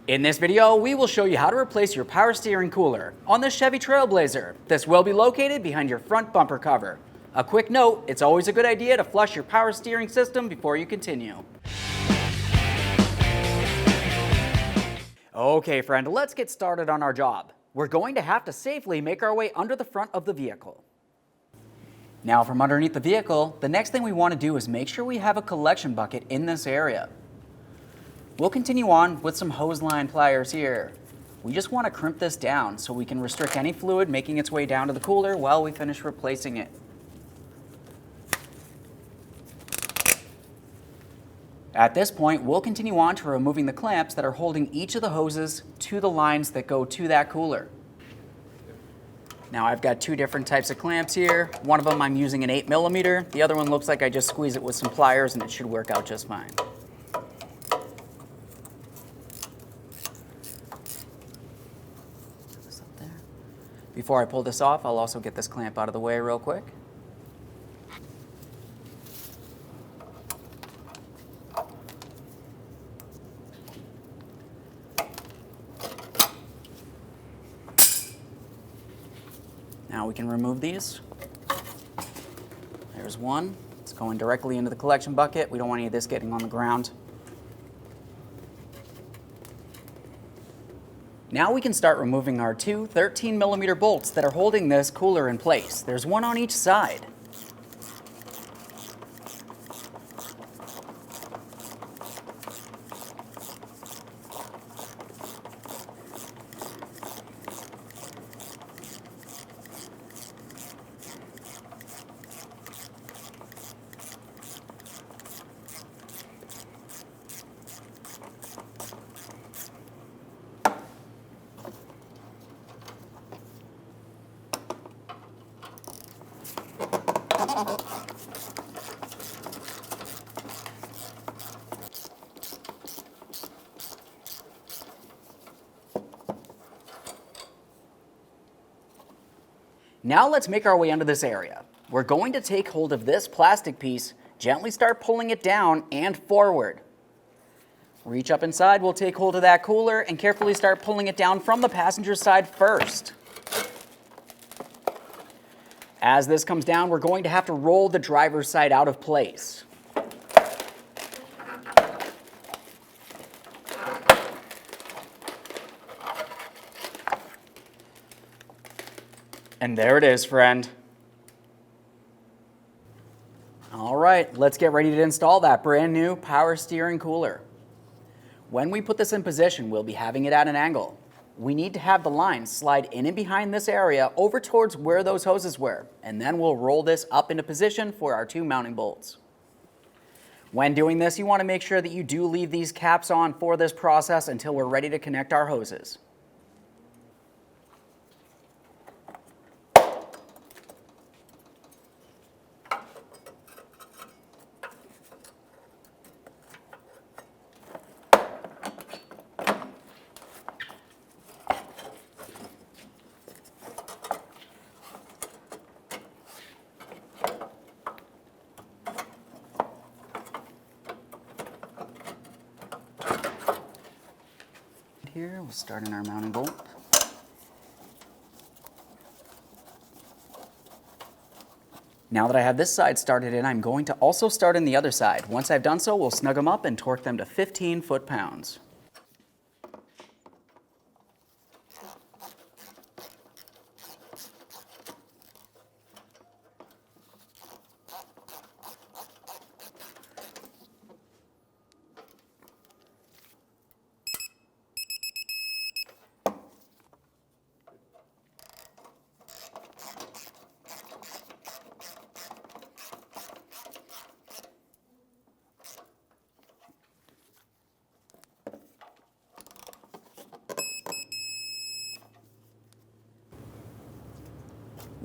In this video, we will show you how to replace your power steering cooler on the Chevy Trailblazer. This will be located behind your front bumper cover. A quick note, it's always a good idea to flush your power steering system before you continue. Okay friend, let's get started on our job. We're going to have to safely make our way under the front of the vehicle. Now from underneath the vehicle, the next thing we want to do is make sure we have a collection bucket in this area. We'll continue on with some hose line pliers here. We just want to crimp this down so we can restrict any fluid making its way down to the cooler while we finish replacing it. At this point, we'll continue on to removing the clamps that are holding each of the hoses to the lines that go to that cooler. Now I've got two different types of clamps here. One of them I'm using an 8mm. The other one looks like I just squeeze it with some pliers and it should work out just fine. Before I pull this off, I'll also get this clamp out of the way real quick. Now we can remove these. There's one. It's going directly into the collection bucket. We don't want any of this getting on the ground. Now we can start removing our two 13mm bolts that are holding this cooler in place. There's one on each side. Now let's make our way under this area. We're going to take hold of this plastic piece, gently start pulling it down and forward. Reach up inside, we'll take hold of that cooler and carefully start pulling it down from the passenger side first. As this comes down, we're going to have to roll the driver's side out of place. And there it is, friend. All right, let's get ready to install that brand new power steering cooler. When we put this in position, we'll be having it at an angle. We need to have the lines slide in and behind this area over towards where those hoses were, and then we'll roll this up into position for our two mounting bolts. When doing this, you want to make sure that you do leave these caps on for this process until we're ready to connect our hoses. Here, we'll start in our mounting bolt. Now that I have this side started in, I'm going to also start in the other side. Once I've done so, we'll snug them up and torque them to 15 foot-pounds.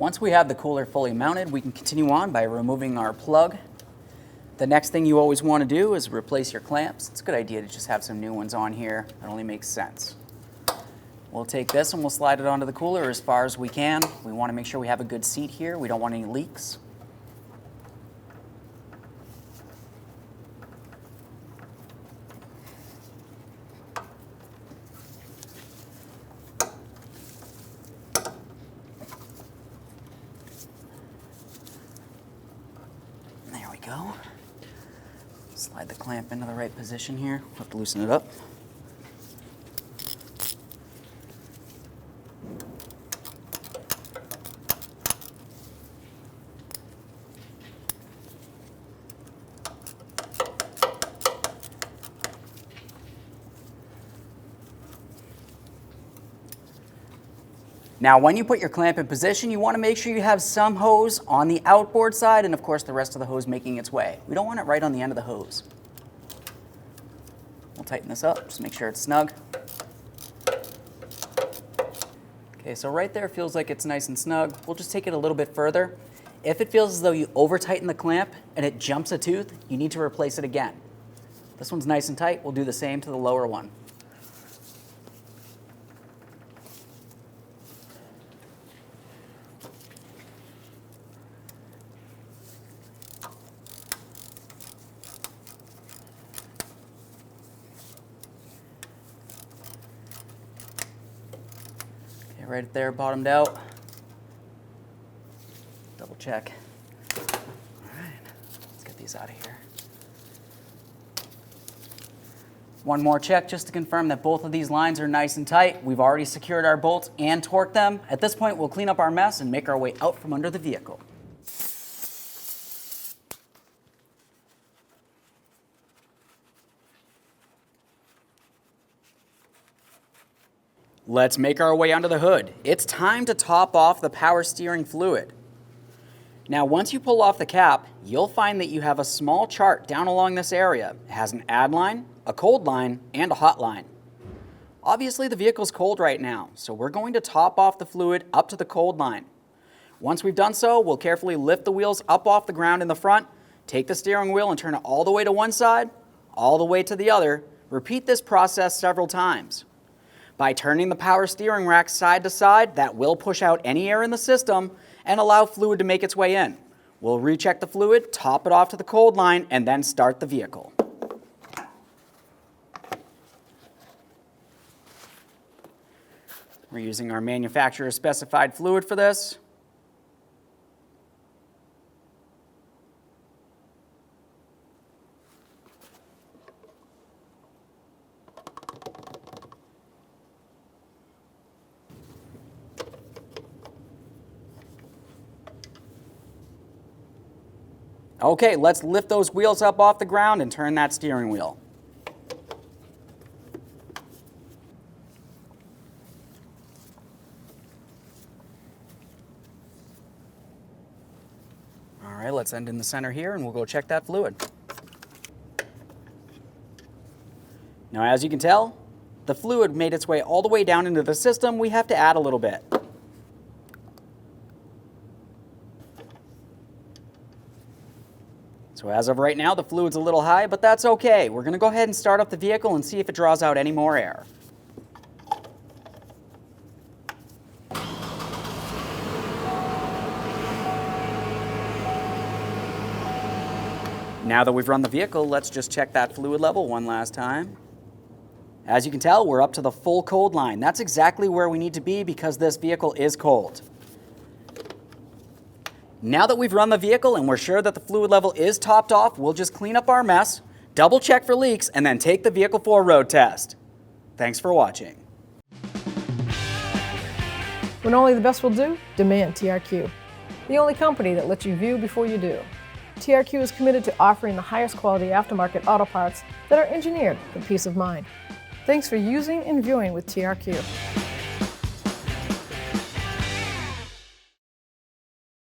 Once we have the cooler fully mounted, we can continue on by removing our plug. The next thing you always want to do is replace your clamps. It's a good idea to just have some new ones on here. It only makes sense. We'll take this and we'll slide it onto the cooler as far as we can. We want to make sure we have a good seat here. We don't want any leaks. Slide the clamp into the right position here. We'll have to loosen it up. Now, when you put your clamp in position, you want to make sure you have some hose on the outboard side and, of course, the rest of the hose making its way. We don't want it right on the end of the hose. We'll tighten this up, just make sure it's snug. Okay, so right there feels like it's nice and snug. We'll just take it a little bit further. If it feels as though you over-tighten the clamp and it jumps a tooth, you need to replace it again. This one's nice and tight. We'll do the same to the lower one. Right there, bottomed out. Double check. All right, let's get these out of here. One more check just to confirm that both of these lines are nice and tight. We've already secured our bolts and torqued them. At this point, we'll clean up our mess and make our way out from under the vehicle. Let's make our way under the hood. It's time to top off the power steering fluid. Now, once you pull off the cap, you'll find that you have a small chart down along this area. It has an add line, a cold line, and a hot line. Obviously, the vehicle's cold right now, so we're going to top off the fluid up to the cold line. Once we've done so, we'll carefully lift the wheels up off the ground in the front, take the steering wheel and turn it all the way to one side, all the way to the other. Repeat this process several times. By turning the power steering rack side to side, that will push out any air in the system and allow fluid to make its way in. We'll recheck the fluid, top it off to the cold line, and then start the vehicle. We're using our manufacturer's specified fluid for this. Okay, let's lift those wheels up off the ground and turn that steering wheel. All right, let's end in the center here and we'll go check that fluid. Now, as you can tell, the fluid made its way all the way down into the system. We have to add a little bit. So as of right now, the fluid's a little high, but that's okay. We're going to go ahead and start up the vehicle and see if it draws out any more air. Now that we've run the vehicle, let's just check that fluid level one last time. As you can tell, we're up to the full cold line. That's exactly where we need to be because this vehicle is cold. Now that we've run the vehicle and we're sure that the fluid level is topped off, we'll just clean up our mess, double check for leaks, and then take the vehicle for a road test. Thanks for watching. When only the best will do, demand TRQ. The only company that lets you view before you do. TRQ is committed to offering the highest quality aftermarket auto parts that are engineered for peace of mind. Thanks for using and viewing with TRQ.